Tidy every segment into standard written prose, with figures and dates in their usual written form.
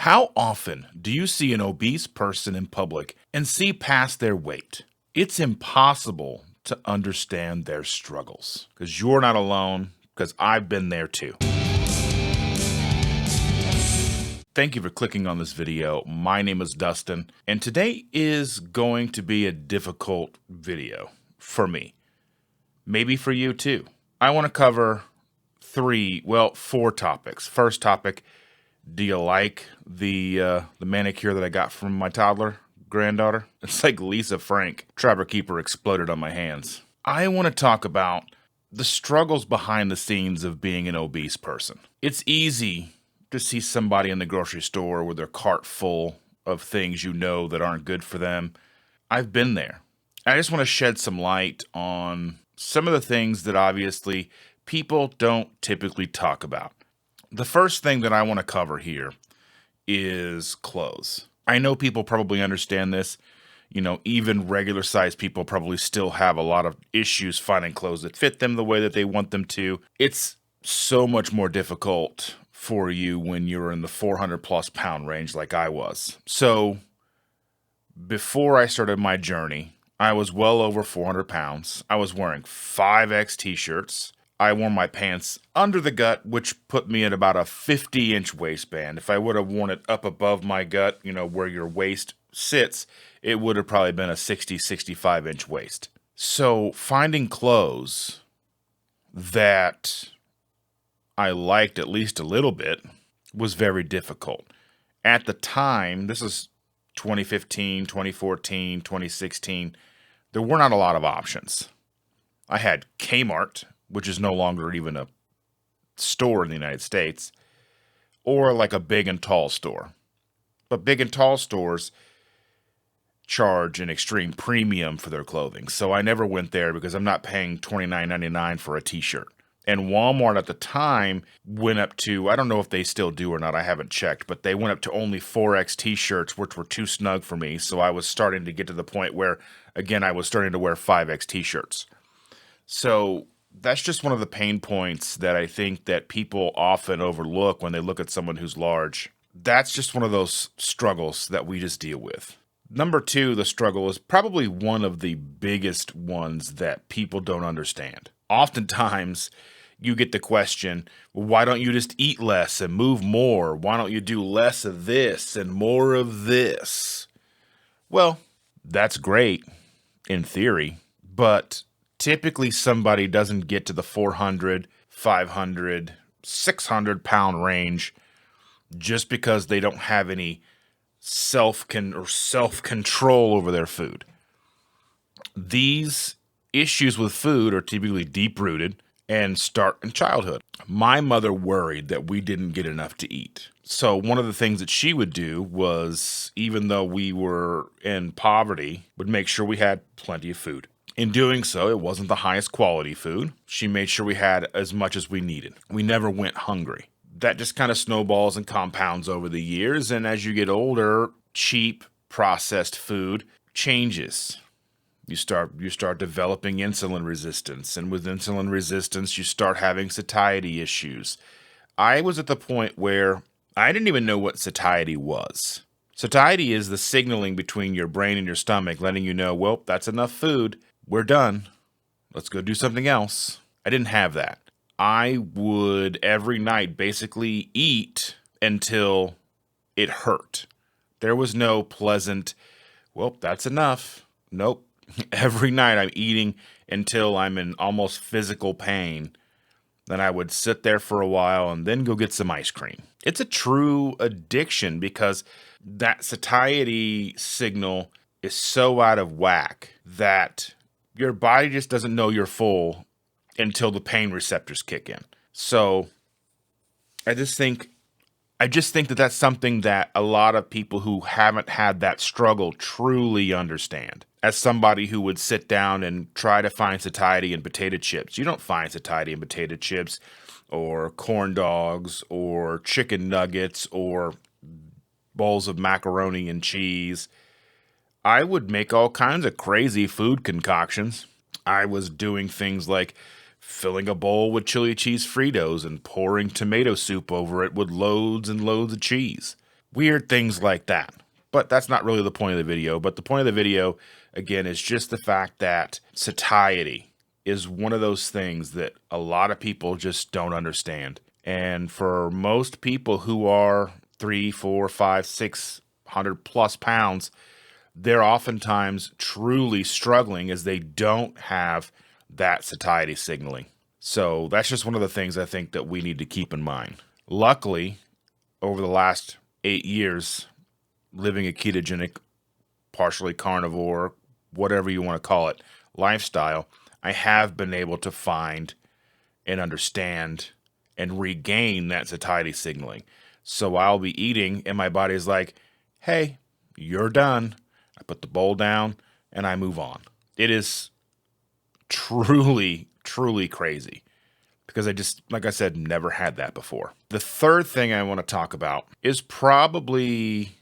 How often do you see an obese person in public and see past their weight? It's impossible to understand their struggles because you're not alone, because I've been there too. Thank you for clicking on this video. My name is Dustin, and today is going to be a difficult video for me. Maybe for you too. I want to cover four topics. First topic, do you like the manicure that I got from my toddler granddaughter? It's like Lisa Frank. Trapper Keeper exploded on my hands. I want to talk about the struggles behind the scenes of being an obese person. It's easy to see somebody in the grocery store with their cart full of things you know that aren't good for them. I've been there. I just want to shed some light on some of the things that obviously people don't typically talk about. The first thing that I want to cover here is clothes. I know people probably understand this. You know, even regular sized people probably still have a lot of issues finding clothes that fit them the way that they want them to. It's so much more difficult for you when you're in the 400 plus pound range like I was. So before I started my journey, I was well over 400 pounds. I was wearing 5X t-shirts. I wore my pants under the gut, which put me at about a 50-inch waistband. If I would have worn it up above my gut, you know, where your waist sits, it would have probably been a 65-inch waist. So finding clothes that I liked at least a little bit was very difficult. At the time, this is 2015, 2014, 2016, there were not a lot of options. I had Kmart, which is no longer even a store in the United States, or like a Big and Tall store. But Big and Tall stores charge an extreme premium for their clothing. So I never went there because I'm not paying $29.99 for a t-shirt. And Walmart at the time went up to, I don't know if they still do or not, I haven't checked, but they went up to only 4X t-shirts, which were too snug for me. So I was starting to get to the point where, again, I was starting to wear 5X t-shirts. So that's just one of the pain points that I think that people often overlook when they look at someone who's large. That's just one of those struggles that we just deal with. Number two, the struggle is probably one of the biggest ones that people don't understand. Oftentimes, you get the question, well, why don't you just eat less and move more? Why don't you do less of this and more of this? Well, that's great in theory, but typically somebody doesn't get to the 400, 500, 600 pound range just because they don't have any self-control over their food. These issues with food are typically deep-rooted and start in childhood. My mother worried that we didn't get enough to eat. So one of the things that she would do was, even though we were in poverty, would make sure we had plenty of food. In doing so, it wasn't the highest quality food. She made sure we had as much as we needed. We never went hungry. That just kind of snowballs and compounds over the years, and as you get older, cheap processed food changes. You start developing insulin resistance, and with insulin resistance, you start having satiety issues. I was at the point where I didn't even know what satiety was. Satiety is the signaling between your brain and your stomach, letting you know, well, that's enough food. We're done. Let's go do something else. I didn't have that. I would every night basically eat until it hurt. There was no pleasant, well, that's enough. Nope. Every night I'm eating until I'm in almost physical pain. Then I would sit there for a while and then go get some ice cream. It's a true addiction because that satiety signal is so out of whack that your body just doesn't know you're full until the pain receptors kick in. So I just think that that's something that a lot of people who haven't had that struggle truly understand. As somebody who would sit down and try to find satiety in potato chips, you don't find satiety in potato chips or corn dogs or chicken nuggets or bowls of macaroni and cheese. I would make all kinds of crazy food concoctions. I was doing things like filling a bowl with chili cheese Fritos and pouring tomato soup over it with loads and loads of cheese. weird things like that. But that's not really the point of the video. But the point of the video, again, is just the fact that satiety is one of those things that a lot of people just don't understand. And for most people who are 3, 4, 5, 600 plus pounds, they're oftentimes truly struggling as they don't have that satiety signaling. So that's just one of the things I think that we need to keep in mind. Luckily, over the last 8 years, living a ketogenic, partially carnivore, whatever you want to call it, lifestyle, I have been able to find and understand and regain that satiety signaling. So I'll be eating and my body's like, hey, you're done. I put the bowl down and I move on. It is truly, truly crazy because I just, like I said, never had that before. The third thing I want to talk about is probably,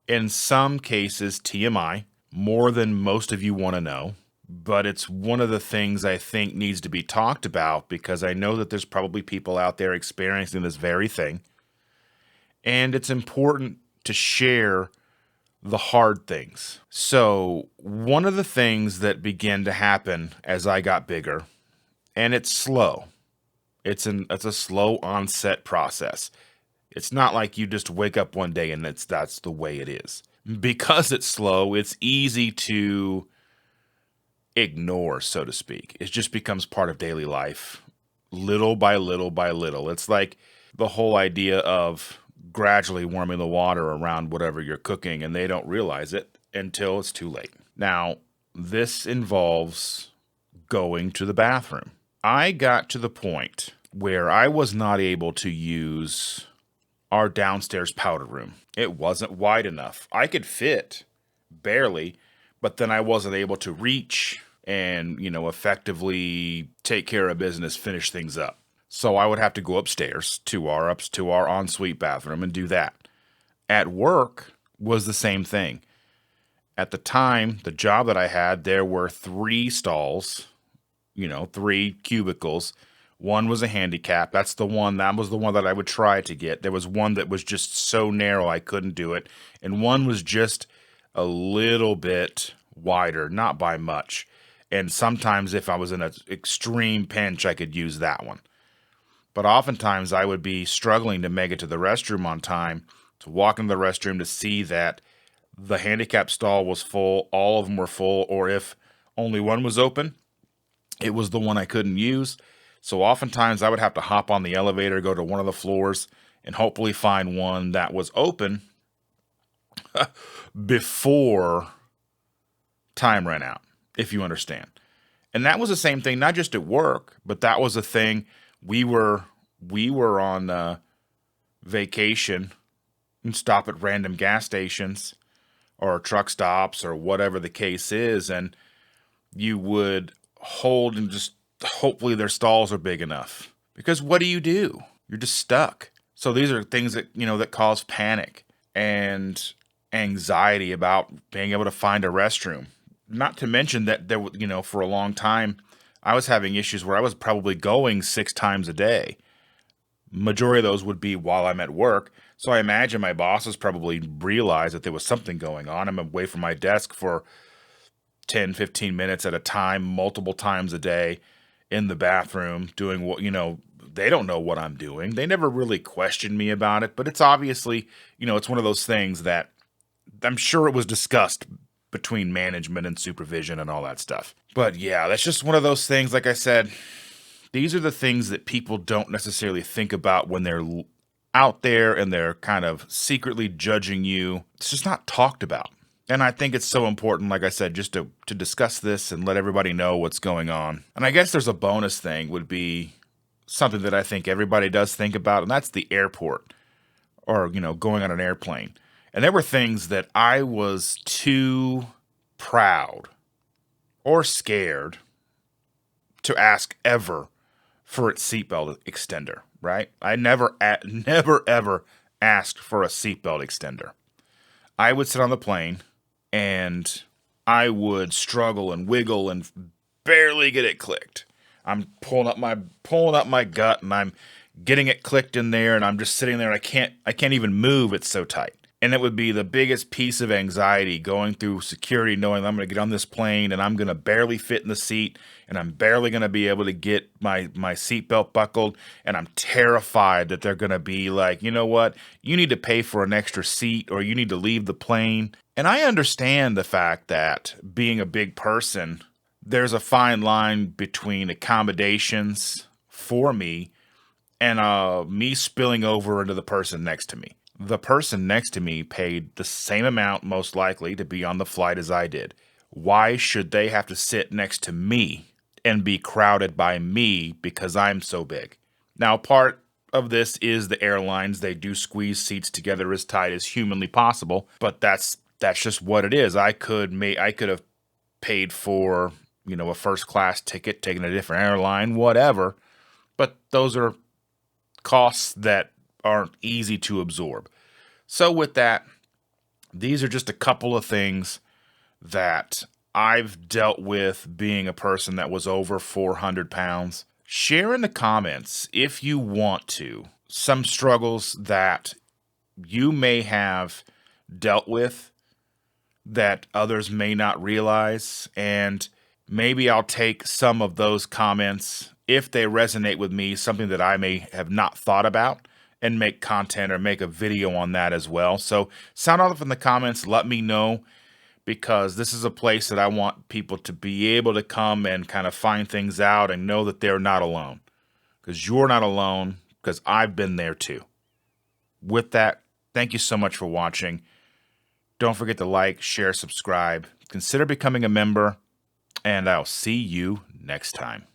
in some cases, TMI, more than most of you want to know. But it's one of the things I think needs to be talked about because I know that there's probably people out there experiencing this very thing. And it's important to share the hard things. So one of the things that began to happen as I got bigger, and it's slow. It's a slow onset process. It's not like you just wake up one day and that's the way it is. Because it's slow, it's easy to ignore, so to speak. It just becomes part of daily life, little by little by little. It's like the whole idea of gradually warming the water around whatever you're cooking, and they don't realize it until it's too late. Now, this involves going to the bathroom. I got to the point where I was not able to use our downstairs powder room. It wasn't wide enough. I could fit, barely, but then I wasn't able to reach and, effectively take care of business, finish things up. So I would have to go upstairs to our ensuite bathroom and do that. At work was the same thing. At the time, the job that I had, there were 3 stalls, 3 cubicles. One was a handicap. That was the one that I would try to get. There was one that was just so narrow I couldn't do it. And one was just a little bit wider, not by much. And sometimes if I was in an extreme pinch, I could use that one. But oftentimes I would be struggling to make it to the restroom on time, to walk into the restroom to see that the handicap stall was full, all of them were full, or if only one was open, it was the one I couldn't use. So oftentimes I would have to hop on the elevator, go to one of the floors, and hopefully find one that was open before time ran out, if you understand. And that was the same thing, not just at work, but that was a thing. We were on vacation and stop at random gas stations or truck stops or whatever the case is, and you would hold and just hopefully their stalls are big enough. Because what do? You're just stuck. So these are things that, that cause panic and anxiety about being able to find a restroom. Not to mention that there, for a long time, I was having issues where I was probably going 6 times a day. Majority of those would be while I'm at work. So I imagine my bosses probably realized that there was something going on. I'm away from my desk for 10, 15 minutes at a time, multiple times a day in the bathroom doing what, they don't know what I'm doing. They never really questioned me about it, but it's obviously, it's one of those things that I'm sure it was discussed between management and supervision and all that stuff. But yeah, that's just one of those things. Like I said, these are the things that people don't necessarily think about when they're out there and they're kind of secretly judging you. It's just not talked about. And I think it's so important, like I said, just to discuss this and let everybody know what's going on. And I guess there's a bonus thing would be something that I think everybody does think about, and that's the airport or, going on an airplane. And there were things that I was too proud or scared to ask ever for its seatbelt extender, right? I never ever asked for a seatbelt extender. I would sit on the plane and I would struggle and wiggle and barely get it clicked. I'm pulling up my gut and I'm getting it clicked in there and I'm just sitting there and I can't even move. It's so tight. And it would be the biggest piece of anxiety going through security, knowing I'm going to get on this plane and I'm going to barely fit in the seat and I'm barely going to be able to get my seatbelt buckled. And I'm terrified that they're going to be like, you know what, you need to pay for an extra seat or you need to leave the plane. And I understand the fact that being a big person, there's a fine line between accommodations for me and me spilling over into the person next to me. The person next to me paid the same amount, most likely, to be on the flight as I did. Why should they have to sit next to me and be crowded by me because I'm so big? Now, part of this is the airlines. They do squeeze seats together as tight as humanly possible, but that's just what it is. I could have paid for, a first class ticket, taken a different airline, whatever, but those are costs that aren't easy to absorb. So with that, these are just a couple of things that I've dealt with being a person that was over 400 pounds. Share in the comments, if you want to, some struggles that you may have dealt with that others may not realize, and maybe I'll take some of those comments, if they resonate with me, something that I may have not thought about, and make content or make a video on that as well. So sound off in the comments, let me know, because this is a place that I want people to be able to come and kind of find things out and know that they're not alone. Because you're not alone, because I've been there too. With that, thank you so much for watching. Don't forget to like, share, subscribe. Consider becoming a member, and I'll see you next time.